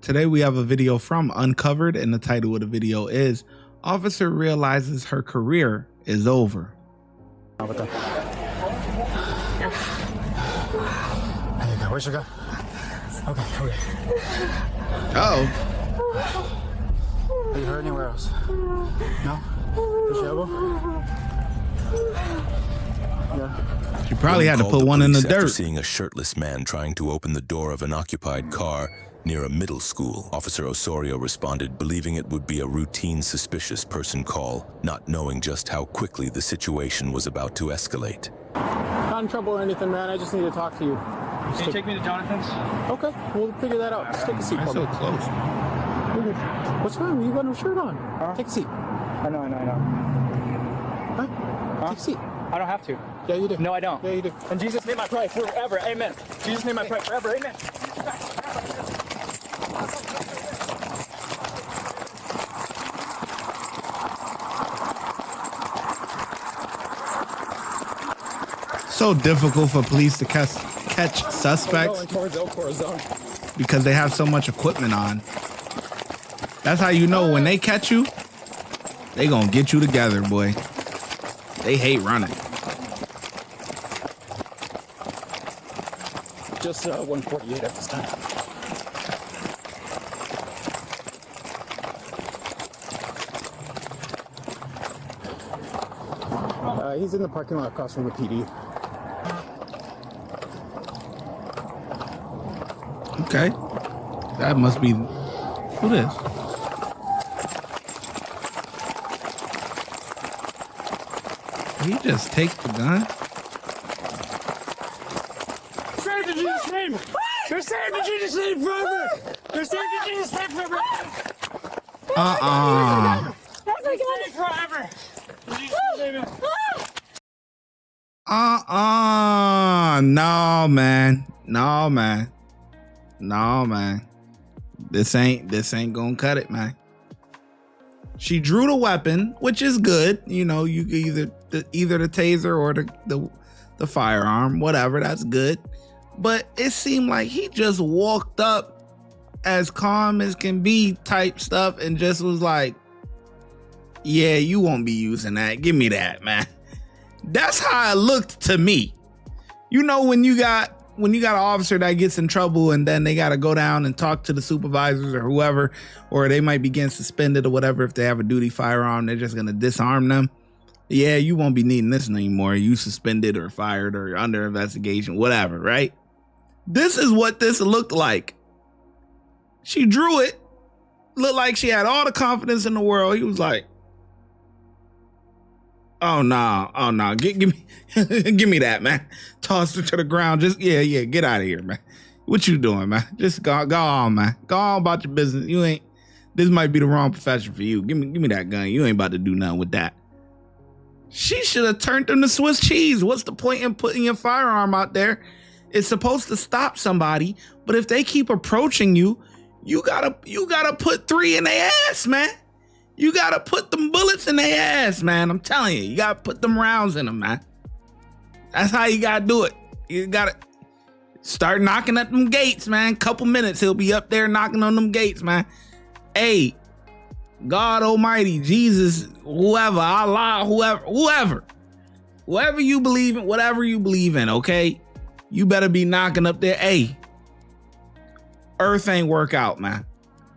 Today we have a video from Uncovered, and the title of the video is Officer Realizes Her Career is Over. Where's your gun? Okay. Uh-oh. Are you hurt anywhere else? No? Where's your elbow? Yeah. She probably had to put one in the dirt. After seeing a shirtless man trying to open the door of an occupied car near a middle school, Officer Osorio responded, believing it would be a routine suspicious person call, not knowing just how quickly the situation was about to escalate. Not in trouble or anything, man. I just need to talk to you. Can you take me to Jonathan's? Okay, we'll figure that out. Just take a seat That's for so me. close. What's wrong? You got no shirt on. Take a seat. I know. Huh? Take a seat. I don't have to. Yeah, you do. No, I don't. Yeah, you do. In Jesus' name I pray forever. Amen. In Jesus' name I pray forever. Amen. So difficult for police to catch suspects because they have so much equipment on. That's how you know when they catch you, they gonna get you together, boy. They hate running. Just 148 at this time. He's in the parking lot across from the PD. Okay. That must be who this. Did he just take the gun? Saved in Jesus' name. They're saved in Jesus' name forever. They're saved in Jesus' name forever. Forever. In Jesus' name. No, man. This ain't gonna cut it, man. She drew the weapon, which is good. You know, you either the taser or the firearm, whatever. That's good. But it seemed like he just walked up as calm as can be type stuff and just was like, yeah, you won't be using that. Give me that, man. That's how it looked to me. You know, when you got an officer that gets in trouble and then they got to go down and talk to the supervisors or whoever, or they might be getting suspended or whatever. If they have a duty firearm, they're just going to disarm them. Yeah, you won't be needing this anymore. You suspended or fired or you're under investigation, whatever, right? This is what this looked like. She drew it. Looked like she had all the confidence in the world. He was like, oh no, give me give me that, man. Toss her to the ground. Just yeah, get out of here, man. What you doing, man? Just go on, man. Go on about your business. This might be the wrong profession for you. Give me that gun. You ain't about to do nothing with that. She should have turned them to Swiss cheese. What's the point in putting your firearm out there? It's supposed to stop somebody, but if they keep approaching you, you gotta put 3 in their ass, man. You gotta put them bullets in their ass, man. I'm telling you, you gotta put them rounds in them, man. That's how you gotta do it. You gotta start knocking at them gates, man. Couple minutes, he'll be up there knocking on them gates, man. Hey, God Almighty, Jesus, whoever, Allah, whoever you believe in, whatever you believe in, okay? You better be knocking up there. Hey, Earth ain't work out, man.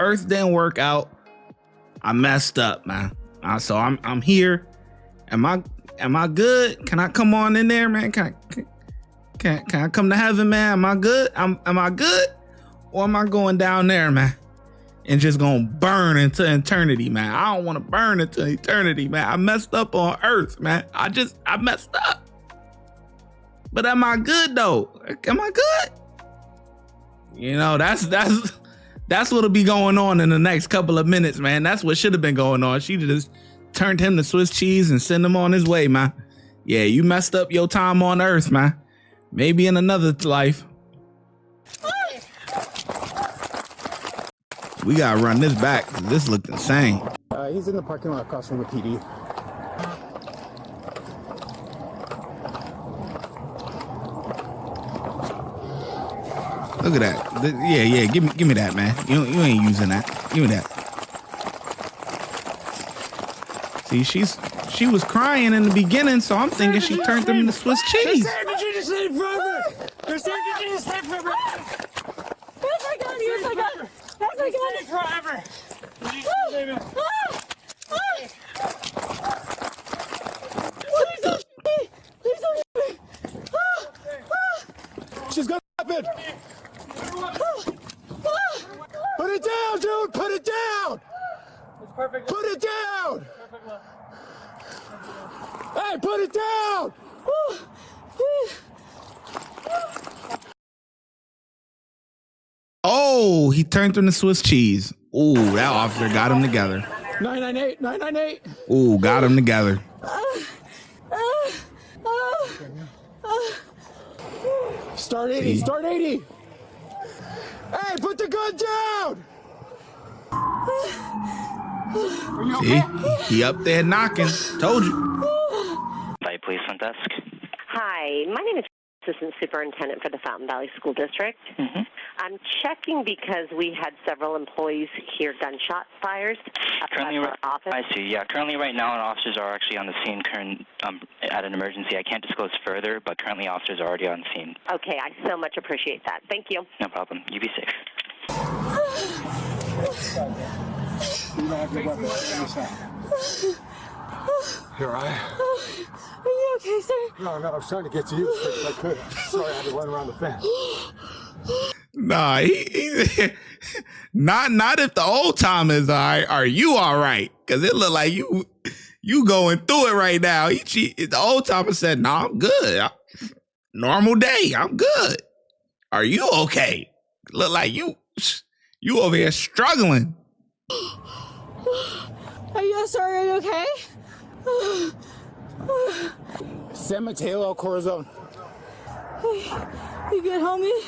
Earth didn't work out. I messed up, man. So I'm here. Am I good? Can I come on in there, man? Can I come to heaven, man? Am I good? Am I good? Or am I going down there, man? And just gonna burn into eternity, man. I don't want to burn into eternity, man. I messed up on earth, man. I messed up. But am I good though? Am I good? You know, that's what'll be going on in the next couple of minutes, man. That's what should have been going on. She just turned him to Swiss cheese and sent him on his way, man. Yeah, you messed up your time on earth, man. Maybe in another life. We gotta run this back, 'cause this looked insane. He's in the parking lot across from the PD. Look at that. Yeah. Give me that, man. You ain't using that. Give me that. See, she was crying in the beginning, so I'm thinking she turned them into Swiss cheese. They're saying that you just need forever. They're saying that you just need forever. Yes, I got it. Yes, I got it. Yes, I got it. Forever. Please don't shoot me. Please don't shoot me. She's got a weapon. Put it down, dude. Put it down. Put it down. Hey, put it down. Oh, he turned them to Swiss cheese. Ooh, that officer got them together. 998, 998. Ooh, got them together. Start 80, start 80. Hey, put the gun down. See, he up there knocking. Told you. Valley Police Front Desk. Hi, my name is Assistant Superintendent for the Fountain Valley School District. Mm-hmm. I'm checking because we had several employees hear gunshot fires outside of our office. I see. Yeah, currently right now, officers are actually on the scene at an emergency. I can't disclose further, but currently officers are already on scene. Okay, I so much appreciate that. Thank you. No problem. You be safe. You don't have your weapon. You're all right? Are you okay, sir? No, I was trying to get to you as quick as I could. Sorry, I had to run around the fence. Nah, he not if the old time is all right. Are you all right? Because it look like you going through it right now. The old timer said, "No, I'm good. Normal day. I'm good. Are you okay?" Look like you over here struggling. Sir, are you okay? San Mateo, Corazon. You good, homie?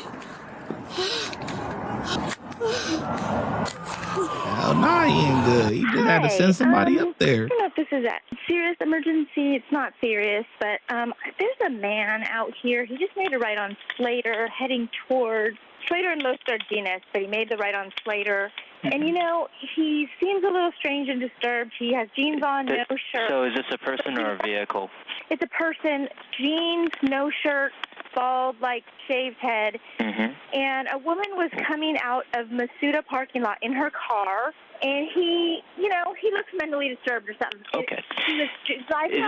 Hell nah, he ain't good. He just had to send somebody up there. I don't know if this is a serious emergency. It's not serious, but there's a man out here. He just made a right on Slater, heading towards Slater and Los Jardines, but he made the right on Slater. And, you know, he seems a little strange and disturbed. He has jeans on, no shirt. So is this a person or a vehicle? It's a person, jeans, no shirt, bald, like shaved head. Mm-hmm. And a woman was coming out of Masuda parking lot in her car. And he looks mentally disturbed or something. Okay. He was driving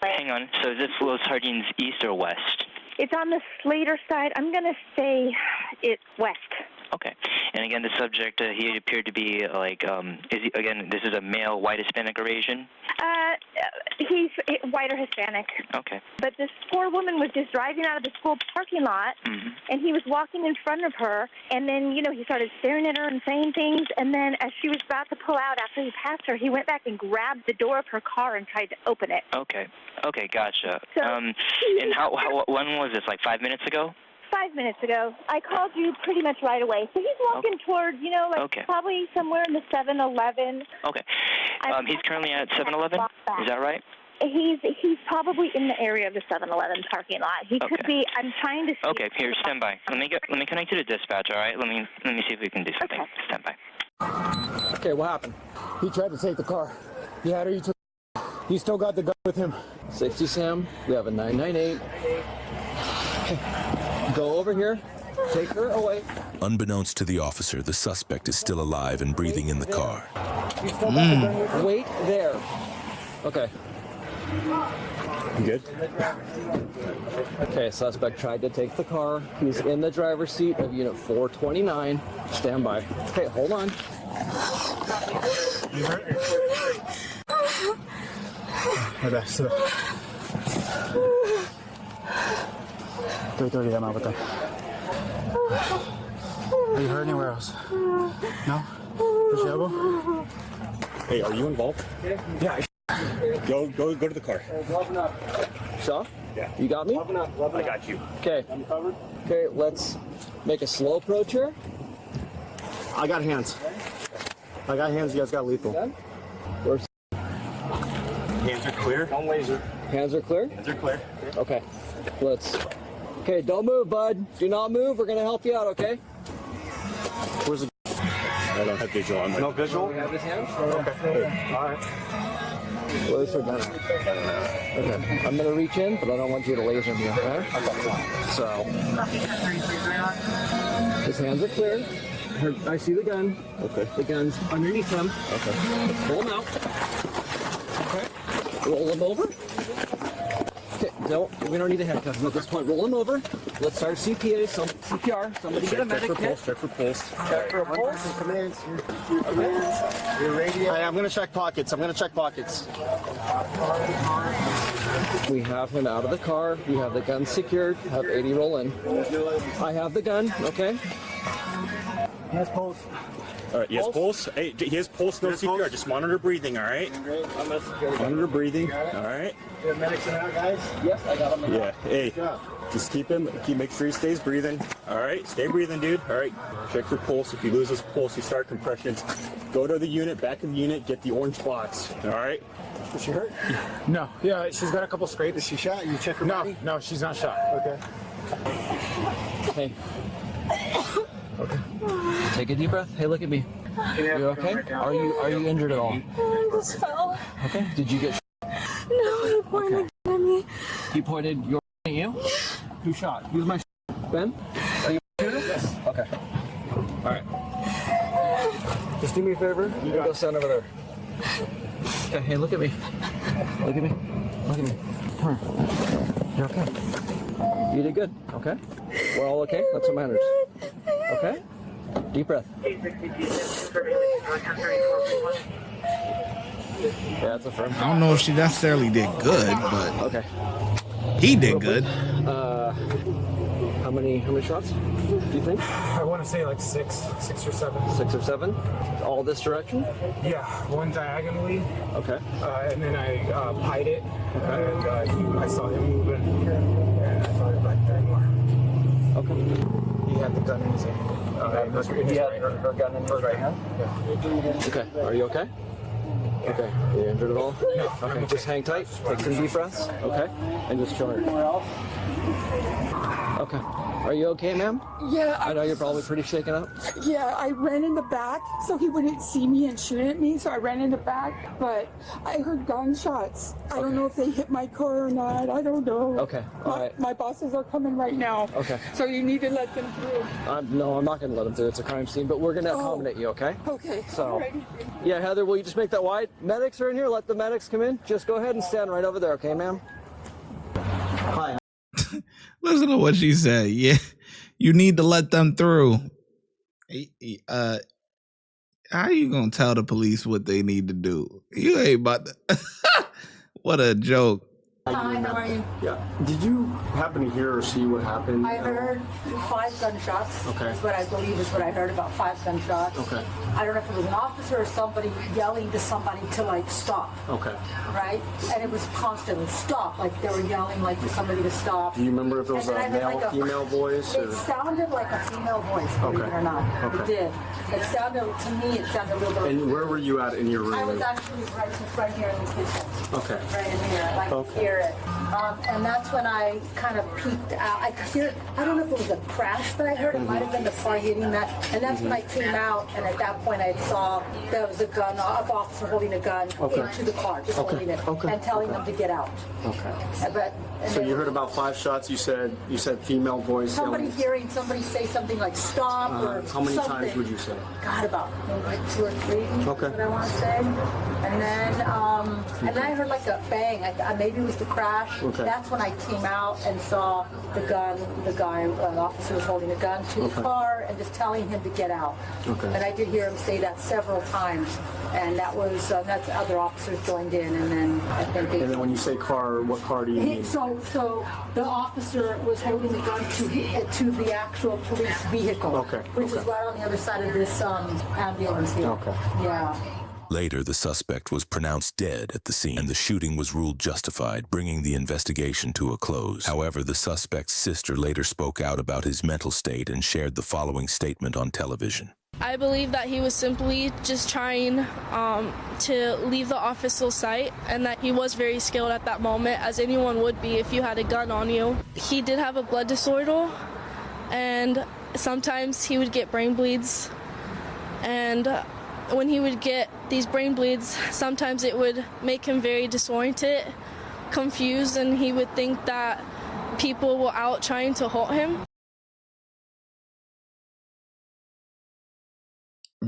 hang on. So is this Los Jardines east or west? It's on the Slater side. I'm going to say it's west. Okay. And again, the subject, he appeared to be like, this is a male, white, Hispanic, or Asian? He's white or Hispanic. Okay. But this poor woman was just driving out of the school parking lot, and he was walking in front of her, and then, he started staring at her and saying things, and then as she was about to pull out after he passed her, he went back and grabbed the door of her car and tried to open it. Okay. Okay, gotcha. So, and when was this, like 5 minutes ago? 5 minutes ago. I called you pretty much right away. So he's walking towards, probably somewhere in the 7-Eleven. Okay. He's currently at 7-Eleven? Is that right? He's probably in the area of the 7-Eleven parking lot. He could be. I'm trying to see. Okay, here, stand by. Let me connect you to dispatch, all right? Let me see if we can do something. Okay. Stand by. Okay, what happened? He tried to take the car. He had her. He took. He still got the gun with him. 60 Sam, we have a 998. Go over here. Take her away. Unbeknownst to the officer, the suspect is still alive and breathing in the car. Wait there. Okay. You good? Okay, suspect tried to take the car. He's in the driver's seat of unit 429. Stand by. Okay, hold on. Okay, sit up. 3:30, I'm out with them. Are you hurt anywhere else? No? Push your elbow? Hey, are you involved? Yeah. Go to the car. Shaw? Yeah. You got me? I got you. Okay. You covered? Okay, let's make a slow approach here. I got hands. You guys got lethal. Where's Hands are clear. Don't laser. hands are clear? Hands are clear. Okay. Let's Okay, don't move, bud. Do not move. We're gonna help you out, okay? Where's the... I don't have visual on my... No visual? We have his hands? Okay. All right. Where's her gun? Okay, I'm gonna reach in, but I don't want you to laser me, okay? So, his hands are clear. I see the gun. Okay. The gun's underneath him. Okay. Pull him out. Okay. Roll him over. Okay, we don't need to handcuff him at this point. Roll him over. Let's start CPR. Somebody get a medic kit. Check for pulse. Check for a pulse. Commands. Your radio. I'm gonna check pockets. We have him out of the car. We have the gun secured. Have 80 roll in. I have the gun. Okay. He has pulse. All right, he has pulse. Hey, he has pulse, no CPR. Just monitor breathing, all right? Monitor breathing, all right? You have medics in there, guys? Yes, I got him. Yeah, hey, just make sure he stays breathing. All right, stay breathing, dude. All right, check your pulse. If he loses pulse, you start compressions. Go to the unit, back of the unit, get the orange box, all right? Is she hurt? No. Yeah, she's got a couple scrapes. Is she shot? You check her No, body? no, she's not shot. Okay. Hey. Okay. Take a deep breath. Hey, look at me. You okay? Are you injured at all? I just fell. Okay. Did you get? No, he pointed at me. He pointed your at you. Who shot? Who's my Ben? Are you a shooter? Yes. Okay. All right. Just do me a favor. You go stand over there. Okay. Hey, look at me. Look at me. Look at me. Turn. You're okay. You did good. Okay. We're all okay. That's what matters. Okay. Deep breath. Yeah, that's a firm. I don't know if she necessarily did good, but Okay. he did good. How many shots do you think? I want to say like six or seven. 6 or 7? All this direction? Yeah, one diagonally, Okay. and then I pied it, and I saw him moving, and I saw him back there more. Okay. He had the gun in his hand. He had her gun in his right hand? Yeah. Okay. Are you okay? Okay. You injured at all? No. Okay. Just hang tight. Take some deep breaths. Okay. And just chill her. Okay. Are you okay, ma'am? Yeah. I know you're probably pretty shaken up. Yeah, I ran in the back so he wouldn't see me and shoot at me. So I ran in the back, but I heard gunshots. I don't know if they hit my car or not. I don't know. Okay. All right. My bosses are coming right now. Okay. So you need to let them through. No, I'm not going to let him through. It's a crime scene, but we're going to accommodate you, okay? Okay. So, Alrighty. yeah, Heather, will you just make that wide? Medics are in here. Let the medics come in. Just go ahead and stand right over there, okay, ma'am? Hi. Listen to what she said. Yeah, you need to let them through. How you gonna tell the police what they need to do? You ain't about to. What a joke. Hi, how are you? Yeah. Did you happen to hear or see what happened? I heard 5 gunshots. Okay. That's what I believe is what I heard, about 5 gunshots. Okay. I don't know if it was an officer or somebody yelling to somebody to like stop. Okay. Right? And it was constantly stop, like they were yelling like for somebody to stop. Do you remember if it was And a then I heard, male, like, female voice? It Or? sounded like a female voice, believe Okay. it or not. Okay. It did. It sounded, to me, it sounded a little bit. And where were you at in your room? I was actually right here in the kitchen. Okay. Right in here, I could hear it. And that's when I kind of peeked out. I could hear, I don't know if it was a crash that I heard. It might have been the car hitting that. And that's when I came out, and at that point I saw there was a gun, an officer holding a gun into the car, just holding it, and telling them to get out. Okay. But So you heard about 5 shots. You said female voice. somebody yelling. hearing somebody say something like stop or How many something. times would you say? God, about maybe like 2 or 3. Okay. What I want to say. And then I heard like a bang. Maybe it was the crash. Okay. That's when I came out and saw the guy, the officer was holding a gun to the car and just telling him to get out. Okay. And I did hear him say that several times. And that was, that's other officers joined in, and then I think they... And then when you say car, what car do you mean? So the officer was holding the gun to the actual police vehicle, which is right on the other side of this ambulance here. Okay. Yeah. Later, the suspect was pronounced dead at the scene, and the shooting was ruled justified, bringing the investigation to a close. However, the suspect's sister later spoke out about his mental state and shared the following statement on television. I believe that he was simply just trying to leave the official site, and that he was very skilled at that moment, as anyone would be if you had a gun on you. He did have a blood disorder, and sometimes he would get brain bleeds. And when he would get these brain bleeds, sometimes it would make him very disoriented, confused, and he would think that people were out trying to halt him.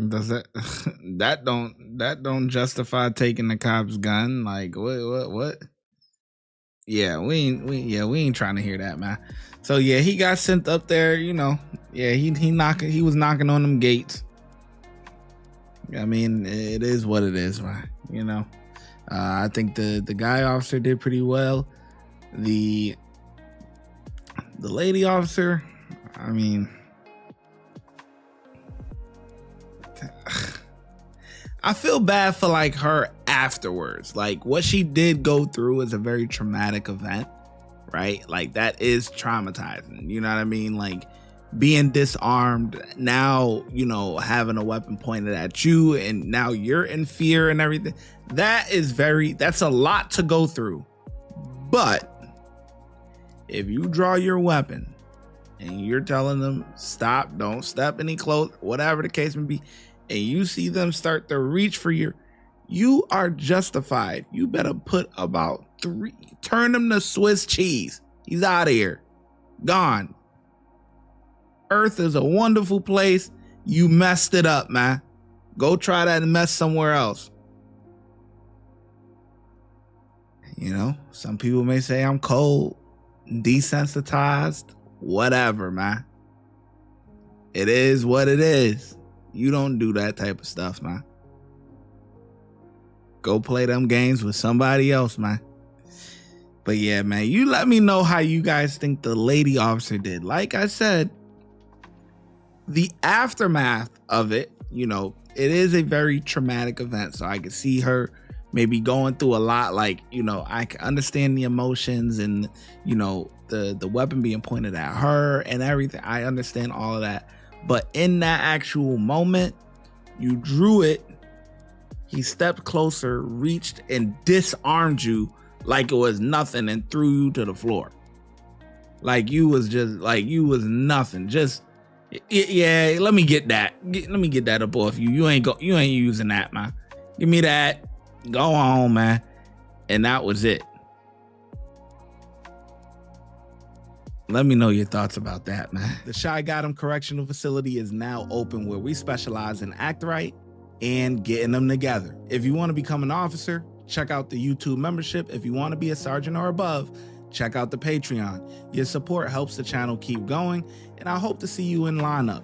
Does that don't justify taking the cop's gun? Like what? Yeah, we ain't trying to hear that, man. So yeah, he got sent up there, you know. Yeah, he was knocking on them gates. I mean, it is what it is, man. You know. I think the guy officer did pretty well. The lady officer, I mean, I feel bad for like her afterwards. Like what she did go through is a very traumatic event, right? Like that is traumatizing. You know what I mean? Like being disarmed, now, you know, having a weapon pointed at you, and now you're in fear and everything. That's a lot to go through. But if you draw your weapon and you're telling them stop, don't step any closer, whatever the case may be, and you see them start to reach for you are justified. You better put about 3, turn him to Swiss cheese. He's out of here. Gone. Earth is a wonderful place. You messed it up, man. Go try that mess somewhere else. You know, some people may say I'm cold, desensitized, whatever, man. It is what it is. You don't do that type of stuff, man. Go play them games with somebody else, man. But yeah, man, you let me know how you guys think the lady officer did. Like I said, the aftermath of it, you know, it is a very traumatic event. So I could see her maybe going through a lot. Like, you know, I can understand the emotions and, you know, the weapon being pointed at her and everything. I understand all of that. But in that actual moment, you drew it. He stepped closer, reached, and disarmed you like it was nothing and threw you to the floor. Like you was nothing. Just, yeah, let me get that. Let me get that up off you. You ain't using that, man. Give me that. Go home, man. And that was it. Let me know your thoughts about that, man. The ShyGotEm Correctional Facility is now open, where we specialize in act right and getting them together. If you want to become an officer, check out the YouTube membership. If you want to be a sergeant or above, check out the Patreon. Your support helps the channel keep going, and I hope to see you in lineup.